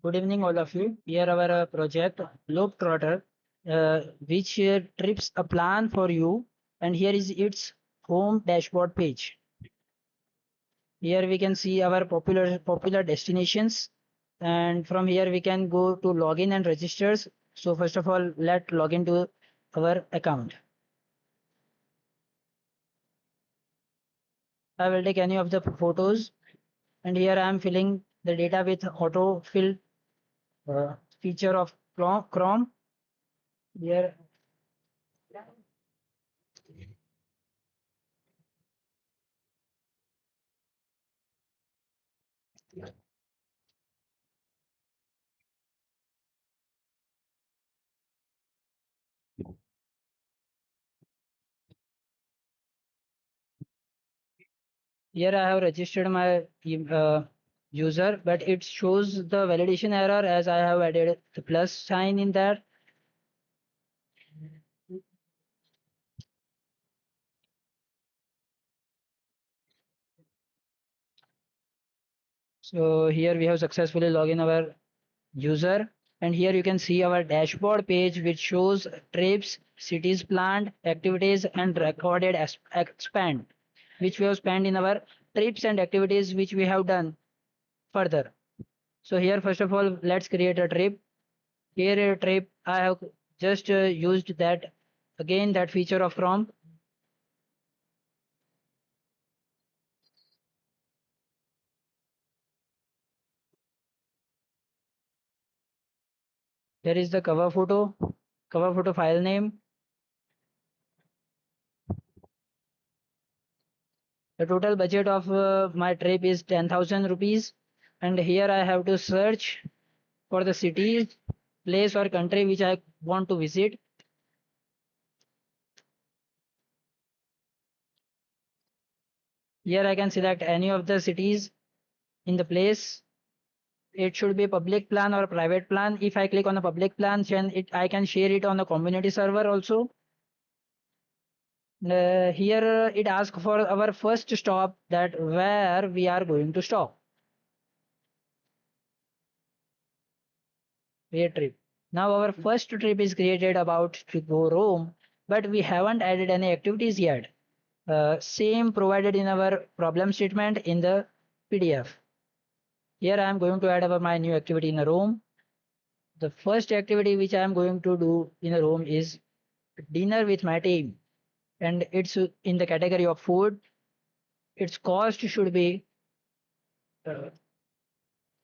Good evening, all of you. Here our project GlobeTrotter, which trips a plan for you, and here is its home dashboard page. Here we can see our popular destinations, and from here we can go to login and registers. So first of all, let log into our account. I will take any of the photos, and here I am filling the data with auto fill feature of Chrome. Here Here I have registered my user, but it shows the validation error as I have added the plus sign in that. So here we have successfully logged in our user, and here you can see our dashboard page which shows trips, cities planned, activities and recorded expand, which we have spent in our trips and activities which we have done further. So here first of all, let's create a trip. Here a trip, I have just used that again that feature of Chrome. There is the cover photo file name. The total budget of my trip is 10,000 rupees. And here I have to search for the city, place or country which I want to visit. Here I can select any of the cities in the place. It should be public plan or private plan. If I click on the public plan, then I can share it on the community server also. Here it asks for our first stop, that where we are going to stop. Day trip. Now our first trip is created about to go Rome, but we haven't added any activities yet. Same provided in our problem statement in the PDF. Here I am going to add my new activity in Rome. The first activity which I am going to do in Rome is dinner with my team, and it's in the category of food. Its cost should be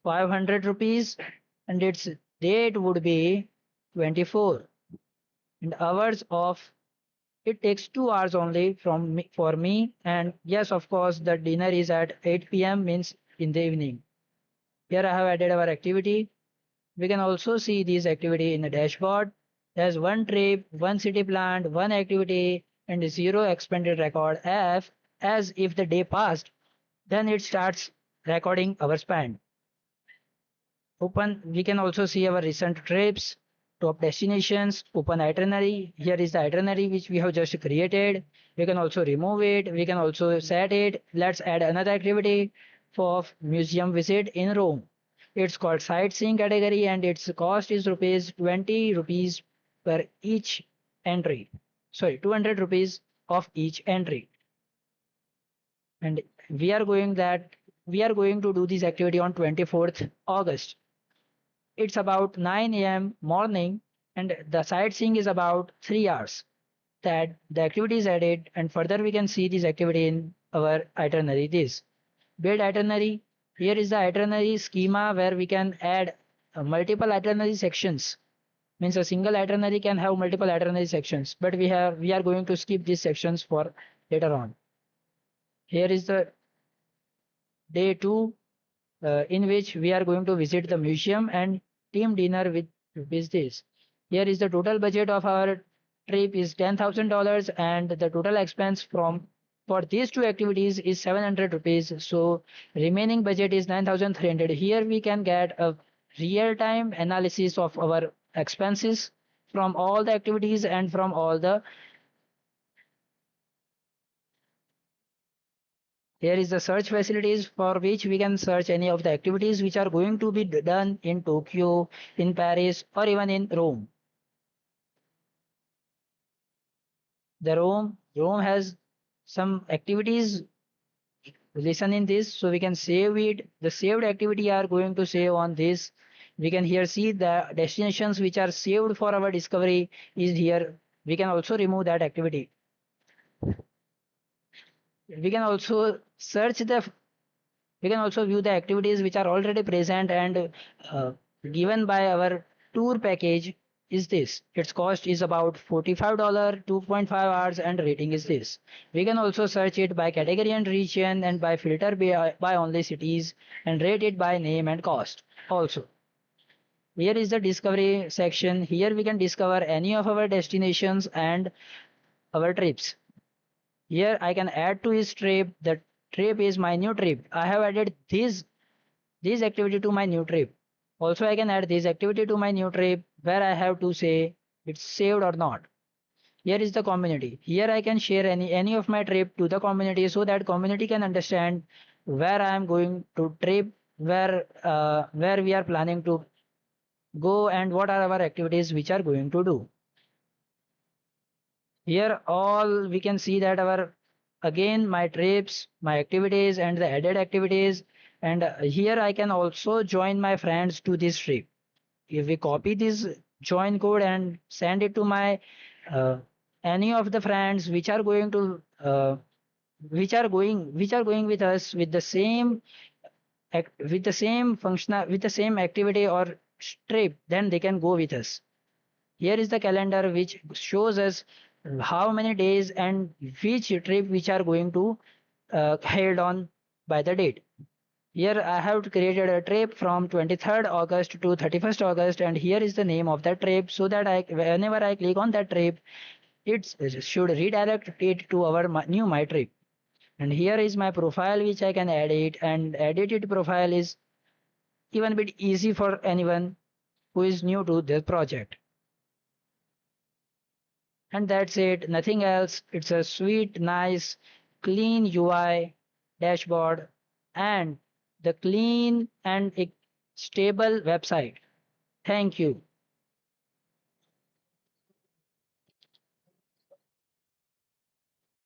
500 rupees, and its date would be 24, and hours of it takes 2 hours only for me. And yes, of course, the dinner is at 8 p.m. means in the evening. Here I have added our activity. We can also see this activity in the dashboard. There's one trip, one city planned, one activity, and zero expended record. As if the day passed, then it starts recording our spend. Open, we can also see our recent trips, top destinations, open itinerary. Here is the itinerary which we have just created. We can also remove it. We can also set it. Let's add another activity for museum visit in Rome. It's called sightseeing category and its cost is rupees 20 rupees per each entry. Sorry, 200 rupees of each entry. And we are going to do this activity on 24th August. It's about 9 a.m. morning, and the sightseeing is about 3 hours. That the activity is added, and further we can see this activity in our itinerary. This build itinerary. Here is the itinerary schema where we can add multiple itinerary sections. Means a single itinerary can have multiple itinerary sections, but we are going to skip these sections for later on. Here is the day 2, in which we are going to visit the museum and team dinner with business. Here is the total budget of our trip is $10,000, and the total expense from for these two activities is 700 rupees. So remaining budget is 9,300. Here we can get a real-time analysis of our expenses from all the activities and from all the Here is the search facilities for which we can search any of the activities which are going to be done in Tokyo, in Paris, or even in Rome. The Rome has some activities. Listen in this, so we can save it. The saved activity are going to save on this. We can here see the destinations which are saved for our discovery is here. We can also remove that activity. We can also search the we can also view the activities which are already present and uh, given by our tour package is this. Its cost is about $45, 2.5 hours, and rating is this. We can also search it by category and region and by filter by only cities and rate it by name and cost. Also, here is the discovery section. Here we can discover any of our destinations and our trips. Here I can add to his trip. The trip is my new trip. I have added this activity to my new trip. Also, I can add this activity to my new trip where I have to say it's saved or not. Here is the community. Here I can share any of my trip to the community so that community can understand where I am going to trip, where we are planning to go, and what are our activities which are going to do. Here all we can see that our again my trips, my activities and the added activities, and here I can also join my friends to this trip. If we copy this join code and send it to my uh, any of the friends which are going to which are going with us with the same with the same function with the same activity or trip, then they can go with us. Here is the calendar which shows us how many days and which trip which are going to held on by the date. Here I have created a trip from 23rd August to 31st August, and here is the name of that trip so that whenever I click on that trip, it should redirect it to our new my trip. And here is my profile which I can edit, and edited profile is even a bit easy for anyone who is new to this project. And that's it, nothing else. It's a sweet, nice, clean UI dashboard and the clean and stable website. Thank you.